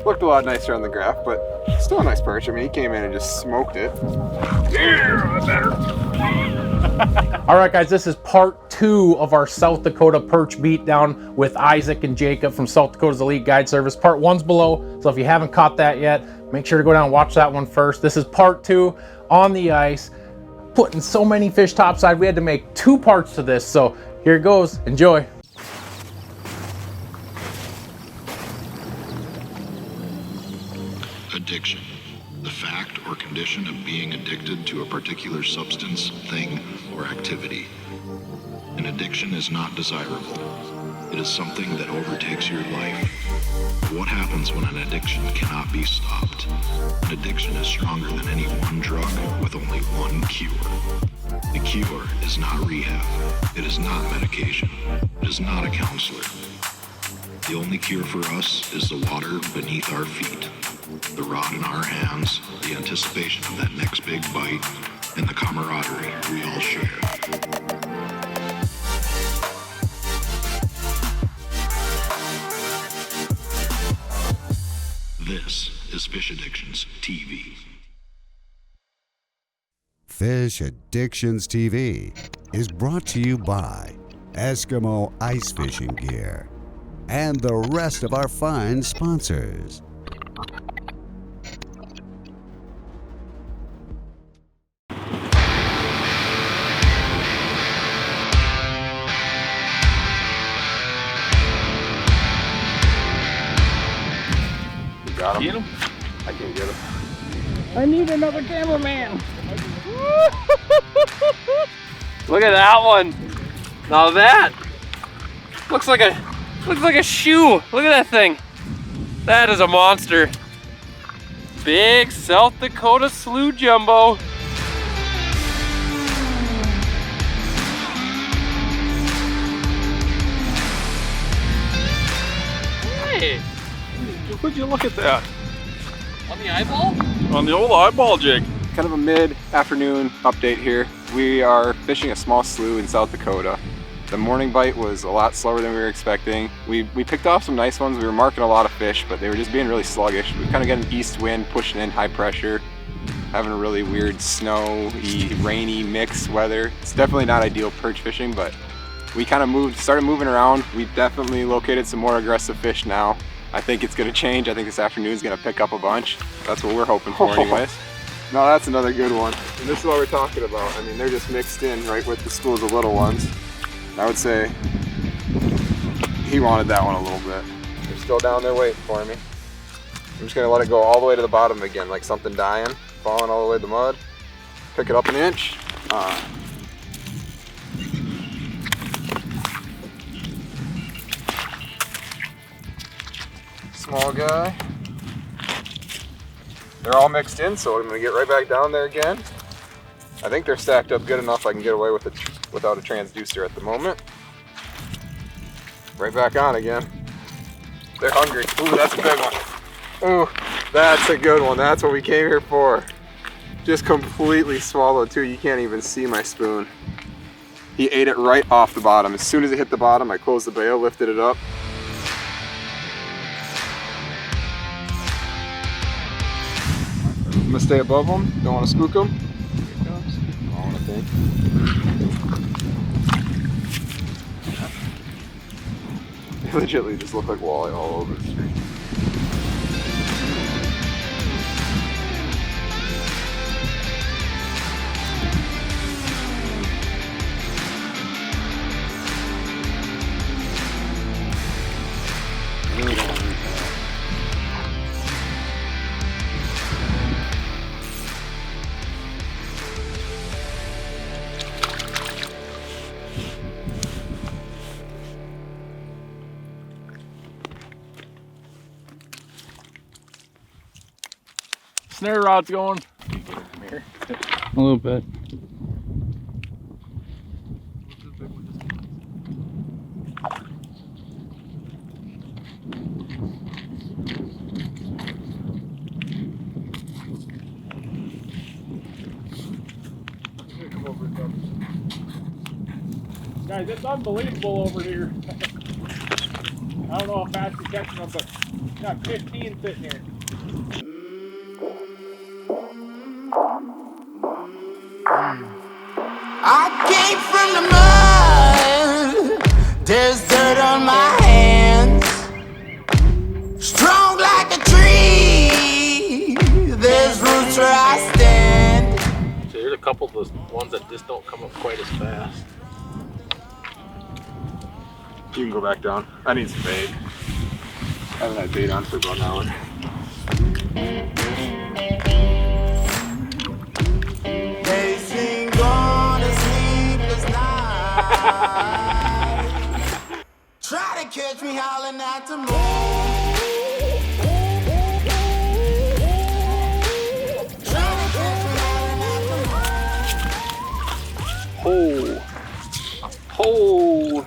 Looked a lot nicer on the graph, but still a nice perch. I mean, he came in and just smoked it. Yeah, better. All right, guys, this is part 2 of our South Dakota perch beatdown with Isaac and Jacob from South Dakota's Elite Guide Service. Part 1's below, so if you haven't caught that yet, make sure to go down and watch that one first. This is part 2 on the ice, putting so many fish topside. We had to make 2 parts to this, so here it goes. Enjoy. Addiction, the fact or condition of being addicted to a particular substance, thing, or activity. An addiction is not desirable. It is something that overtakes your life. What happens when an addiction cannot be stopped? An addiction is stronger than any one drug with only one cure. The cure is not rehab. It is not medication. It is not a counselor. The only cure for us is the water beneath our feet, the rod in our hands, the anticipation of that next big bite, and the camaraderie we all share. This is Fish Addictions TV. Fish Addictions TV is brought to you by Eskimo Ice Fishing Gear and the rest of our fine sponsors. Got him? Get him? I can get him. I need another cameraman. Look at that one. Now that looks like a shoe. Look at that thing. That is a monster. Big South Dakota Slough Jumbo. Hey, would you look at that? On the eyeball? On the old eyeball jig. Kind of a mid-afternoon update here. We are fishing a small slough in South Dakota. The morning bite was a lot slower than we were expecting. We picked off some nice ones. We were marking a lot of fish, but they were just being really sluggish. We kind of got an east wind pushing in, high pressure, having a really weird snowy, rainy mix weather. It's definitely not ideal perch fishing, but we kind of started moving around. We definitely located some more aggressive fish now. I think it's gonna change. I think this afternoon's gonna pick up a bunch. That's what we're hoping for anyways. No, that's another good one. And this is what we're talking about. I mean, they're just mixed in right with the schools of little ones. I would say he wanted that one a little bit. They're still down there waiting for me. I'm just gonna let it go all the way to the bottom again, like something dying, falling all the way to the mud. Pick it up an inch. Small guy. They're all mixed in, so I'm gonna get right back down there again. I think they're stacked up good enough I can get away with it without a transducer at the moment. Right back on again. They're hungry. Ooh, that's a big one. Ooh, that's a good one. That's what we came here for. Just completely swallowed too. You can't even see my spoon. He ate it right off the bottom. As soon as it hit the bottom, I closed the bail, lifted it up. I'm gonna stay above them. Don't want to spook them. Here it comes. I want to think. They legitimately just look like walleye all over the street. Snare rod's going. Come here. A little bit. Guys, it's unbelievable over here. I don't know how fast you're catching them, but Got 15 fitting here. I came from the mud. There's dirt on my hands. Strong like a tree. There's roots where I stand. So here's a couple of those ones that just don't come up quite as fast. You can go back down. I need some bait. I haven't had bait on for about an hour. Racing on a sleepless night. Try to catch me howling at the moon. Try to catch me howling at the moon. Oh.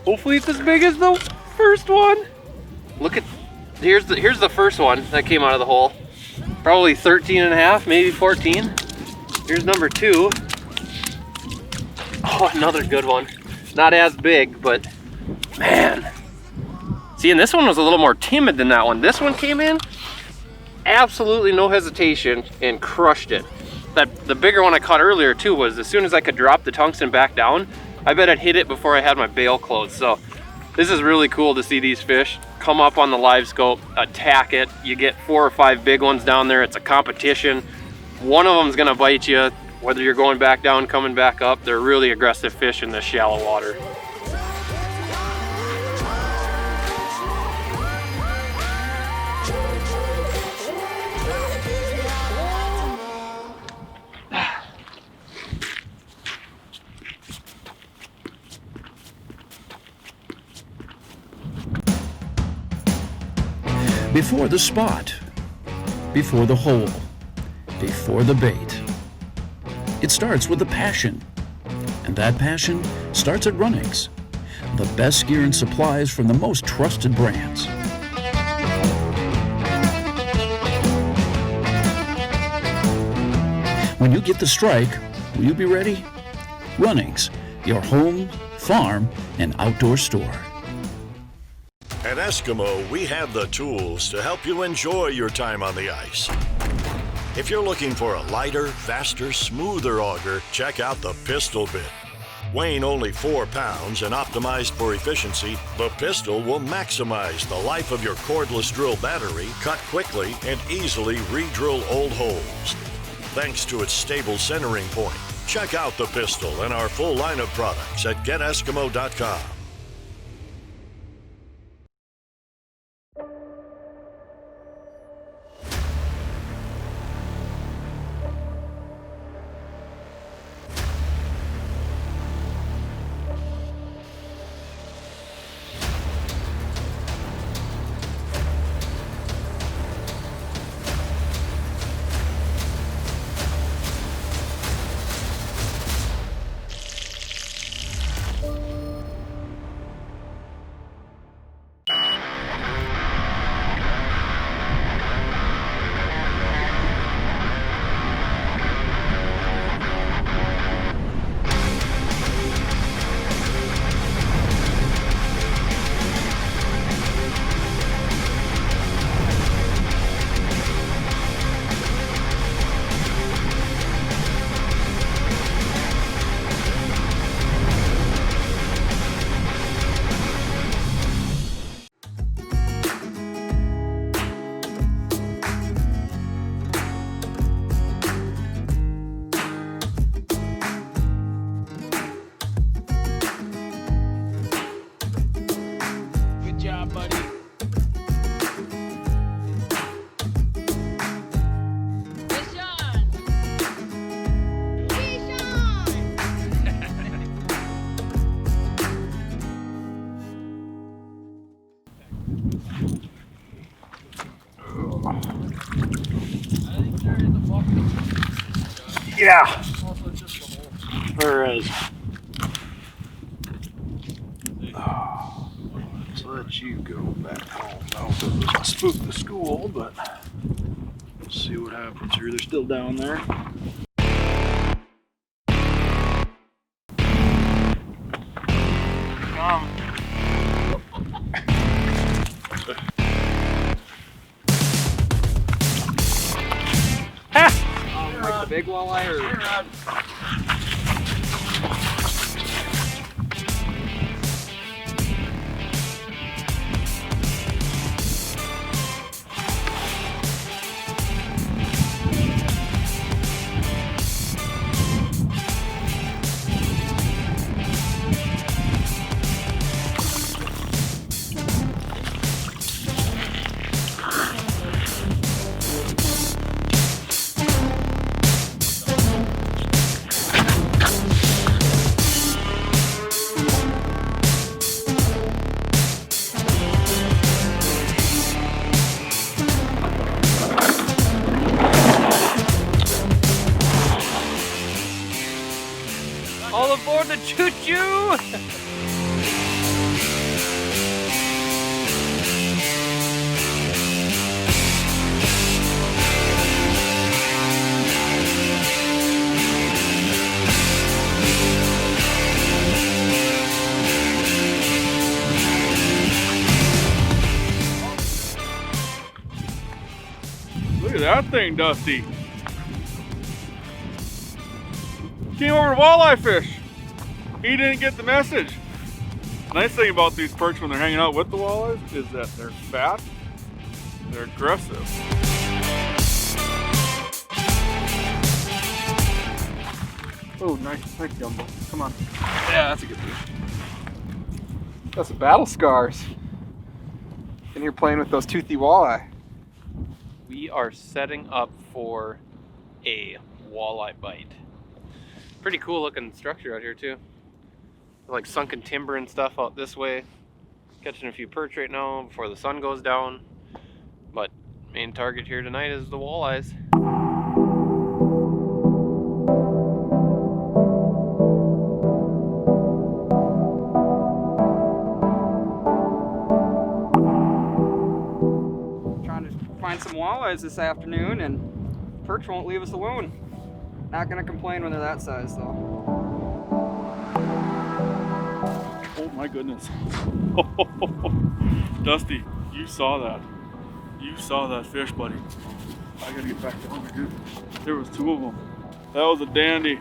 Hopefully it's as big as the first one. Look at, here's the first one that came out of the hole. Probably 13 and a half, maybe 14. Here's number 2. Oh, another good one. Not as big, but man. See, and this one was a little more timid than that one. This one came in, absolutely no hesitation, and crushed it. The bigger one I caught earlier too was as soon as I could drop the tungsten back down, I bet I'd hit it before I had my bail closed. So this is really cool to see these fish come up on the live scope, attack it. You get 4 or 5 big ones down there. It's a competition. One of them's gonna bite you, whether you're going back down, coming back up. They're really aggressive fish in this shallow water. Before the spot, before the hole, before the bait. It starts with a passion, and that passion starts at Runnings, the best gear and supplies from the most trusted brands. When you get the strike, will you be ready? Runnings, your home, farm, and outdoor store. At Eskimo, we have the tools to help you enjoy your time on the ice. If you're looking for a lighter, faster, smoother auger, check out the Pistol Bit. Weighing only 4 pounds and optimized for efficiency, the Pistol will maximize the life of your cordless drill battery, cut quickly, and easily re-drill old holes. Thanks to its stable centering point. Check out the Pistol and our full line of products at geteskimo.com. Yeah, there is. Let's let you go back home now because I spooked the school, but we'll see what happens here. They're still down there. Come. big walleye or? All aboard the choo-choo! Look at that thing, Dusty. Came over to walleye fish. He didn't get the message. Nice thing about these perch when they're hanging out with the walleyes is that they're fat, they're aggressive. Oh, nice Jumbo. Come on. Yeah, that's a good fish. That's some battle scars. In here playing with those toothy walleye. We are setting up for a walleye bite. Pretty cool looking structure out here too. Like sunken timber and stuff out this way. Catching a few perch right now before the sun goes down. But main target here tonight is the walleyes. Trying to find some walleyes this afternoon, and perch won't leave us alone. Not gonna complain when they're that size though. Oh my goodness. Dusty, you saw that. You saw that fish, buddy. I gotta get back down there, dude. There was two of them. That was a dandy.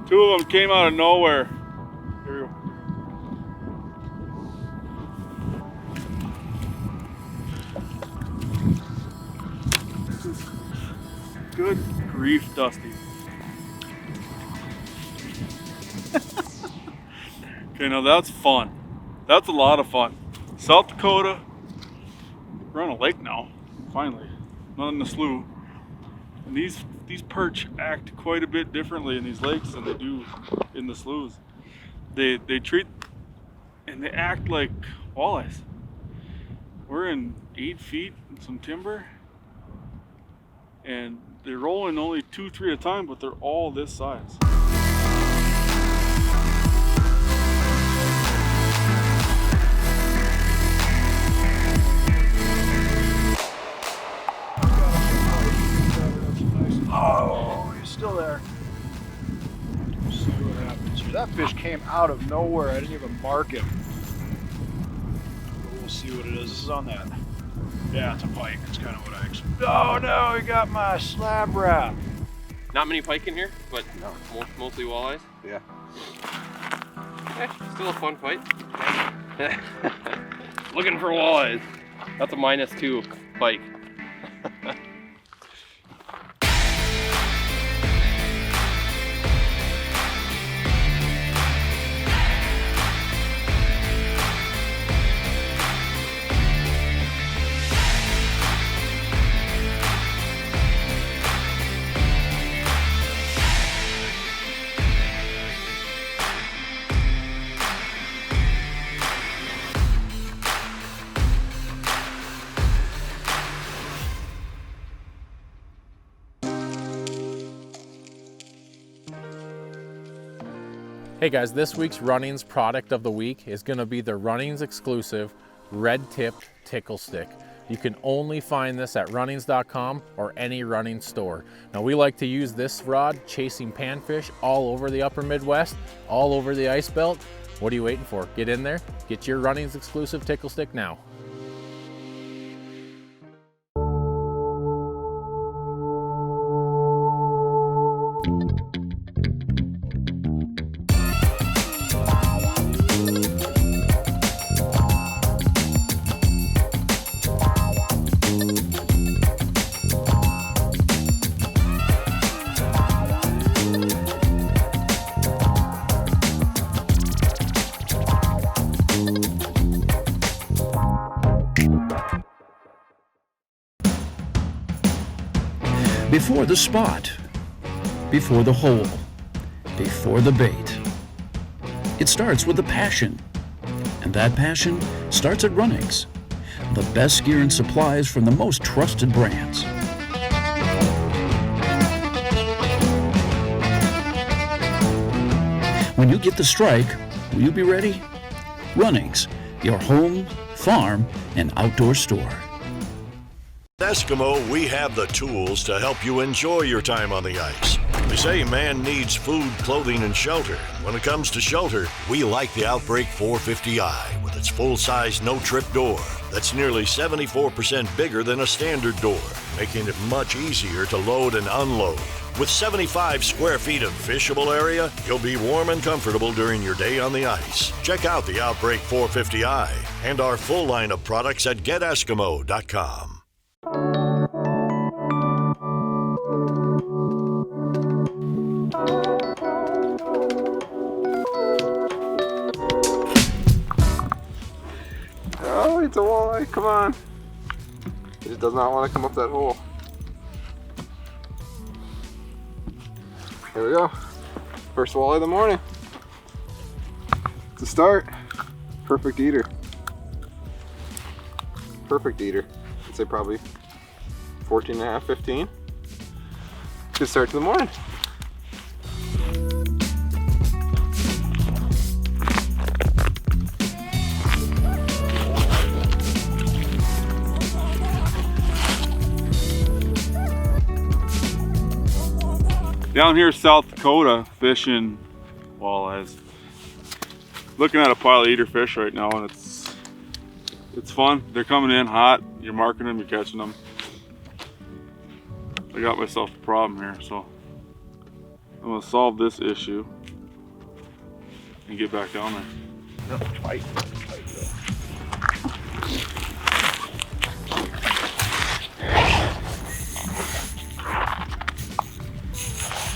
Two of them came out of nowhere. Here we go. Good grief, Dusty. Okay, now that's fun. That's a lot of fun. South Dakota, we're on a lake now, finally. Not in the slough. And these perch act quite a bit differently in these lakes than they do in the sloughs. They treat and they act like walleyes. We're in 8 feet and some timber, and they're rolling only 2-3 at a time, but they're all this size. Oh, he's still there. Let's see what happens here. That fish came out of nowhere. I didn't even mark him. But we'll see what it is. This is on that. Yeah, it's a pike. It's kind of what I expected. Oh no, he got my slab wrap. Not many pike in here, but no, mostly walleyes. Yeah. Still a fun fight. Looking for walleyes. That's a -2 pike. Hey guys, this week's Runnings product of the week is going to be the Runnings exclusive red-tipped tickle stick. You can only find this at runnings.com or any running store. Now we like to use this rod chasing panfish all over the upper Midwest, all over the ice belt. What are you waiting for? Get in there, get your Runnings exclusive tickle stick now. Before the spot, before the hole, before the bait. It starts with a passion, and that passion starts at Runnings, the best gear and supplies from the most trusted brands. When you get the strike, will you be ready? Runnings, your home, farm, and outdoor store. At Eskimo, we have the tools to help you enjoy your time on the ice. They say man needs food, clothing, and shelter. When it comes to shelter, we like the Outbreak 450i with its full-size no-trip door that's nearly 74% bigger than a standard door, making it much easier to load and unload. With 75 square feet of fishable area, you'll be warm and comfortable during your day on the ice. Check out the Outbreak 450i and our full line of products at geteskimo.com. Oh, it's a walleye, come on. It just does not want to come up that hole. Here we go. First walleye of the morning. It's a start. Perfect eater. Perfect eater. I'd say probably 14 and a half, 15. Good start to the morning. Down here, South Dakota, fishing walleyes. Looking at a pile of eater fish right now, and it's fun. They're coming in hot. You're marking them, you're catching them. I got myself a problem here, so I'm gonna solve this issue and get back down there. Fight.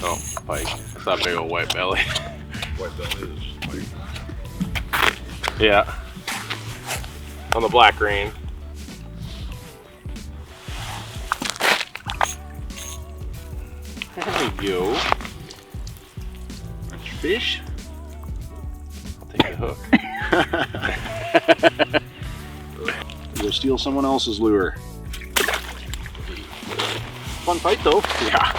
Oh, pike. It's that big old white belly. White belly is pike. Yeah. On the black green. There we go. That's your fish. I'll take the hook. Go steal someone else's lure. Fun fight though. Yeah.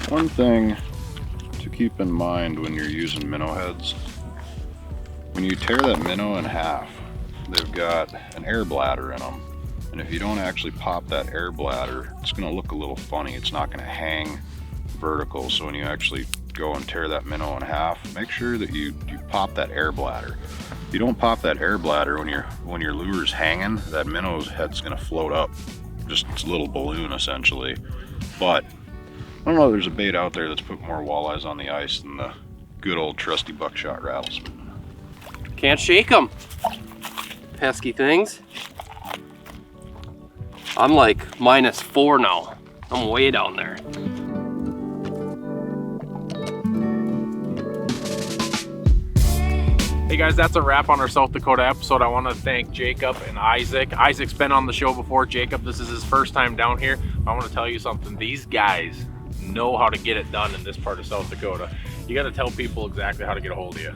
One thing to keep in mind when you're using minnow heads, when you tear that minnow in half, they've got an air bladder in them. And if you don't actually pop that air bladder, it's going to look a little funny. It's not going to hang vertical. So when you actually go and tear that minnow in half, make sure that you pop that air bladder. If you don't pop that air bladder when your lure's hanging, that minnow's head's going to float up. Just a little balloon essentially. But I don't know, there's a bait out there that's put more walleyes on the ice than the good old trusty buckshot rattlespoon. Can't shake them. Pesky things. I'm like -4 now. I'm way down there. Hey guys, that's a wrap on our South Dakota episode. I want to thank Jacob and Isaac. Isaac's been on the show before. Jacob, this is his first time down here. I want to tell you something. These guys know how to get it done in this part of South Dakota. You got to tell people exactly how to get a hold of you.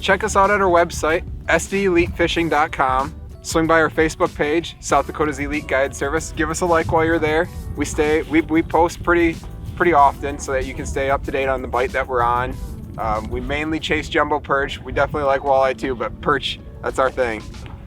Check us out at our website, sdelitefishing.com. Swing by our Facebook page, South Dakota's Elite Guide Service. Give us a like while you're there. We post pretty often so that you can stay up to date on the bite that we're on. We mainly chase Jumbo Perch. We definitely like walleye too, but perch, that's our thing.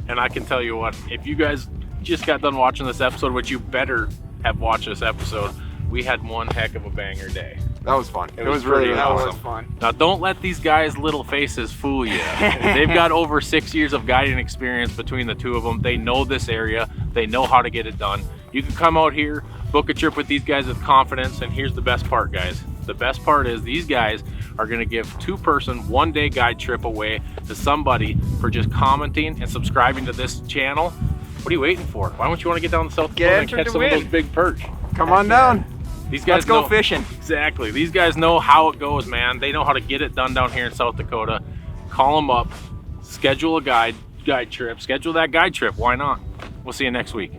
And I can tell you what, if you guys just got done watching this episode, which you better have watched this episode, we had one heck of a banger day. That was fun. It was really awesome. That was fun. Now don't let these guys' little faces fool you. They've got over 6 years of guiding experience between the two of them. They know this area. They know how to get it done. You can come out here, book a trip with these guys with confidence, and here's the best part, guys. The best part is these guys are gonna give 2-person, 1-day guide trip away to somebody for just commenting and subscribing to this channel. What are you waiting for? Why don't you want to get down to South Dakota and catch some of those big perch? Come on down. These guys Let's go know, fishing. Exactly. These guys know how it goes, man. They know how to get it done down here in South Dakota. Call them up, schedule a guide trip, schedule that guide trip. Why not? We'll see you next week.